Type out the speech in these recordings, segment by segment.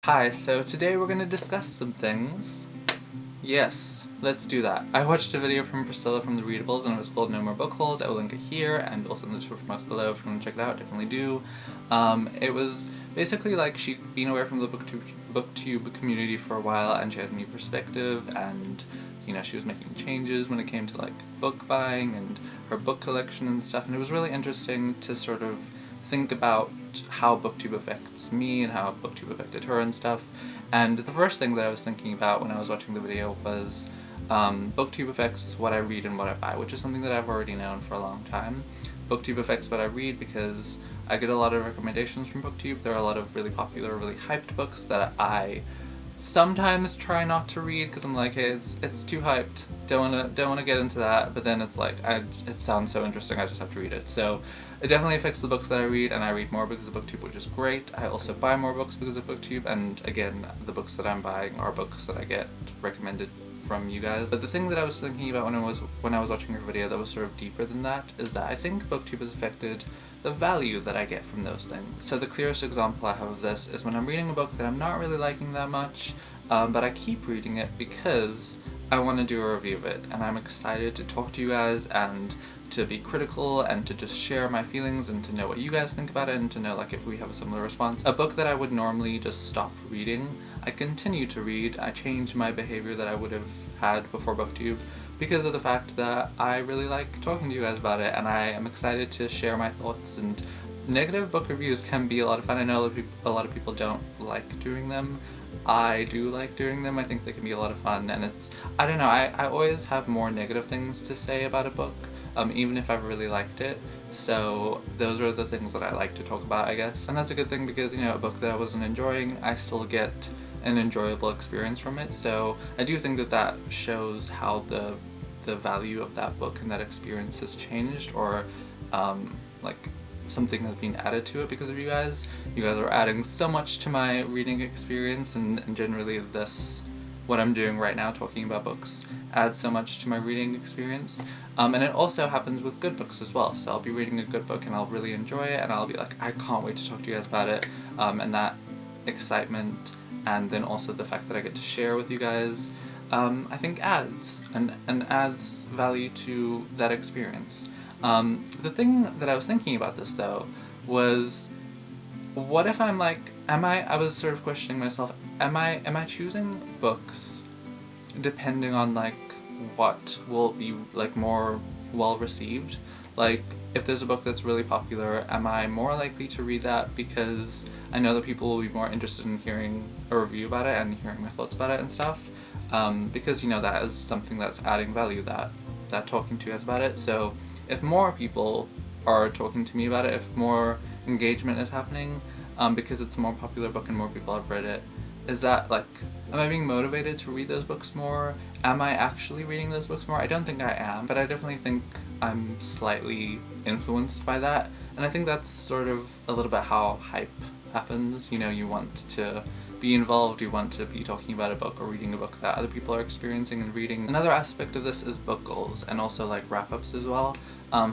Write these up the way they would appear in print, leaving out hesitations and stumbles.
Hi, so today we're going to discuss some things. Yes, let's do that. I watched a video from Priscilla from The Readables and it was called No More Book Holes. I will link it here and also in the description box below if you want to check it out, definitely do. It was basically like she'd been away from the Booktube community for a while and she had a new perspective and she was making changes when it came to like book buying and her book collection and stuff, and it was really interesting to sort of think about how Booktube affects me and how Booktube affected her and stuff. And the first thing that I was thinking about when I was watching the video was Booktube affects what I read and what I buy, which is something that I've already known for a long time. Booktube affects what I read because I get a lot of recommendations from Booktube. There are a lot of really popular, really hyped books that I sometimes try not to read because I'm like, hey, it's too hyped, don't wanna get into that, but then it's like, it sounds so interesting, I just have to read it. So it definitely affects the books that I read, and I read more because of Booktube, which is great. I also buy more books because of Booktube, and again, the books that I'm buying are books that I get recommended from you guys. But the thing that I was thinking about when I was watching your video that was sort of deeper than that is that I think Booktube has affected the value that I get from those things. So the clearest example I have of this is when I'm reading a book that I'm not really liking that much, but I keep reading it because I want to do a review of it, and I'm excited to talk to you guys and to be critical and to just share my feelings and to know what you guys think about it and to know like if we have a similar response. A book that I would normally just stop reading, I continue to read. I change my behavior that I would have had before Booktube because of the fact that I really like talking to you guys about it, and I am excited to share my thoughts. And negative book reviews can be a lot of fun. I know a lot of people don't like doing them. I do like doing them. I think they can be a lot of fun, and I don't know, I always have more negative things to say about a book, even if I've really liked it. So those are the things that I like to talk about, I guess. And that's a good thing because, a book that I wasn't enjoying, I still get an enjoyable experience from it. So I do think that that shows how the value of that book and that experience has changed, or like something has been added to it because of you guys. You guys are adding so much to my reading experience, and generally what I'm doing right now, talking about books, adds so much to my reading experience. And it also happens with good books as well. So I'll be reading a good book and I'll really enjoy it and I'll be like, I can't wait to talk to you guys about it. And that excitement, and then also the fact that I get to share with you guys, I think adds value to that experience. The thing that I was thinking about this though was, what if I'm like, I was sort of questioning myself, am I choosing books depending on like what will be like more well received? Like, if there's a book that's really popular, am I more likely to read that because I know that people will be more interested in hearing a review about it and hearing my thoughts about it and stuff? Because that is something that's adding value, that talking to you guys about it. So if more people are talking to me about it, if more engagement is happening, because it's a more popular book and more people have read it, is that like, am I being motivated to read those books more? Am I actually reading those books more? I don't think I am, but I definitely think I'm slightly influenced by that. And I think that's sort of a little bit how hype happens. You want to be involved, you want to be talking about a book or reading a book that other people are experiencing and reading. Another aspect of this is book goals and also like wrap-ups as well.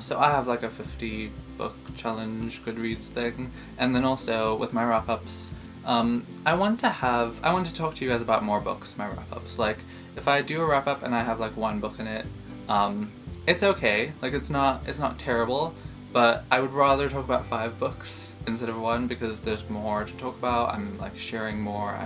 So I have like a 50 book challenge Goodreads thing, and then also with my wrap-ups, I want to talk to you guys about more books, my wrap-ups. Like, if I do a wrap-up and I have like one book in it, it's okay, like it's not terrible, but I would rather talk about 5 books instead of 1 because there's more to talk about. I'm like sharing more,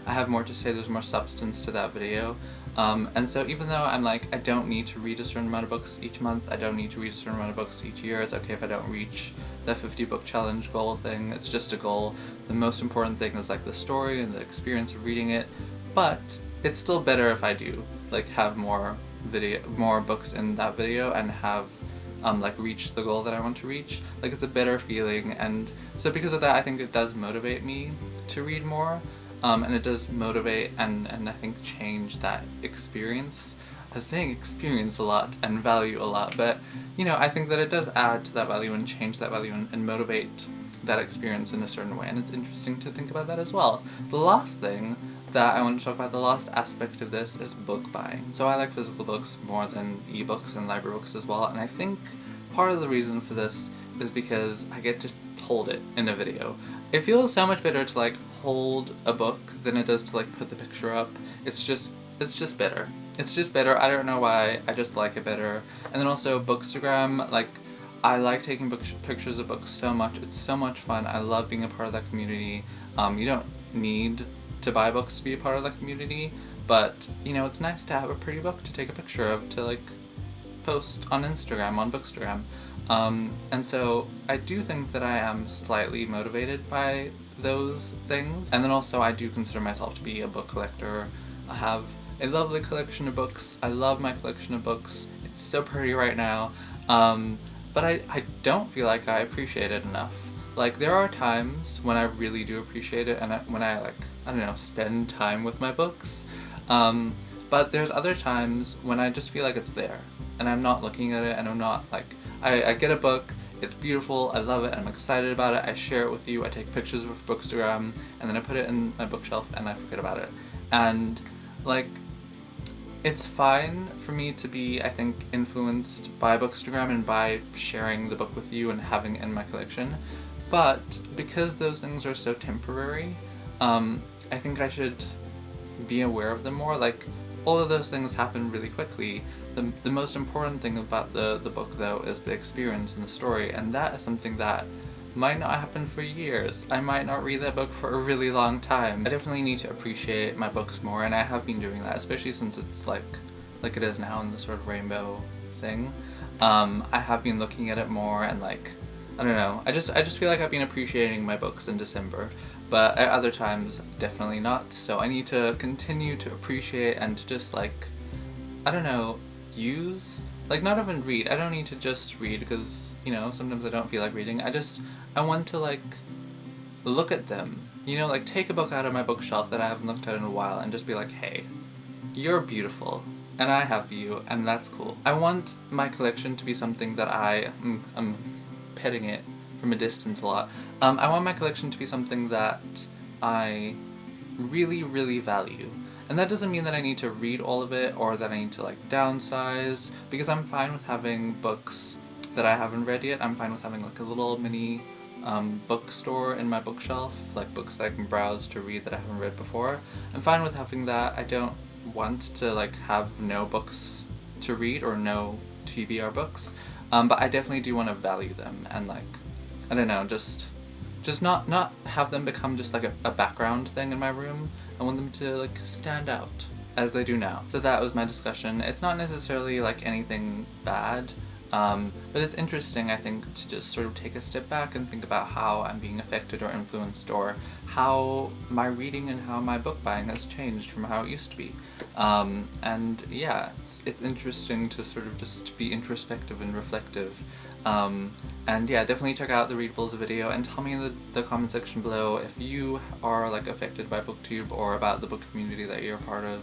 I have more to say, there's more substance to that video. And so even though I'm like, I don't need to read a certain amount of books each month, I don't need to read a certain amount of books each year, it's okay if I don't reach the 50 book challenge goal thing, it's just a goal. The most important thing is like the story and the experience of reading it, but it's still better if I do like have more books in that video and have like reach the goal that I want to reach. Like, it's a better feeling, and so because of that I think it does motivate me to read more, and it does motivate and I think change that experience. I was saying experience a lot and value a lot, but I think that it does add to that value and change that value and motivate that experience in a certain way, and it's interesting to think about that as well. The last thing that I want to talk about, the last aspect of this, is book buying. So I like physical books more than ebooks and library books as well, and I think part of the reason for this is because I get to hold it in a video. It feels so much better to like hold a book than it does to like put the picture up. It's just better. It's just better. I don't know why, I just like it better. And then also Bookstagram, like, I like taking pictures of books so much. It's so much fun. I love being a part of that community. You don't need to buy books to be a part of that community, but, you know, it's nice to have a pretty book to take a picture of to, like, post on Instagram, on Bookstagram. And so I do think that I am slightly motivated by those things. And then also I do consider myself to be a book collector. I have a lovely collection of books. I love my collection of books. It's so pretty right now. But I don't feel like I appreciate it enough. Like, there are times when I really do appreciate it and when I, like, I don't know, spend time with my books. But there's other times when I just feel like it's there and I'm not looking at it and I'm not, like, I get a book, it's beautiful, I love it, I'm excited about it, I share it with you, I take pictures with Bookstagram, and then I put it in my bookshelf and I forget about it. And, like, it's fine for me to be, I think, influenced by Bookstagram and by sharing the book with you and having it in my collection, but because those things are so temporary, I think I should be aware of them more. Like, all of those things happen really quickly. The most important thing about the book, though, is the experience and the story, and that is something that might not happen for years. I might not read that book for a really long time. I definitely need to appreciate my books more, and I have been doing that, especially since it's like it is now in the sort of rainbow thing. I have been looking at it more and, like, I don't know, I just feel like I've been appreciating my books in December, but at other times, definitely not. So I need to continue to appreciate and to just, like, I don't know, use, like, not even read. I don't need to just read because, you know, sometimes I don't feel like reading. I want to, like, look at them. You know, like, take a book out of my bookshelf that I haven't looked at in a while and just be like, hey, you're beautiful, and I have you, and that's cool. I want my collection to be something that I'm petting it from a distance a lot. I want my collection to be something that I really, really value. And that doesn't mean that I need to read all of it or that I need to, like, downsize, because I'm fine with having books that I haven't read yet. I'm fine with having, like, a little mini bookstore in my bookshelf, like books that I can browse to read that I haven't read before. I'm fine with having that. I don't want to, like, have no books to read or no TBR books, but I definitely do want to value them and, like, I don't know, just not have them become just like a background thing in my room. I want them to, like, stand out as they do now. So that was my discussion. It's not necessarily, like, anything bad, but it's interesting, I think, to just sort of take a step back and think about how I'm being affected or influenced, or how my reading and how my book buying has changed from how it used to be. And yeah, it's interesting to sort of just be introspective and reflective. And yeah, definitely check out the Readables video and tell me in the comment section below if you are, like, affected by Booktube or about the book community that you're a part of,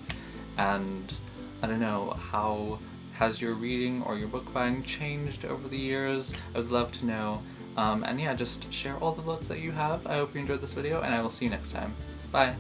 and I don't know, how has your reading or your book buying changed over the years? I would love to know. And yeah, just share all the books that you have. I hope you enjoyed this video, and I will see you next time. Bye!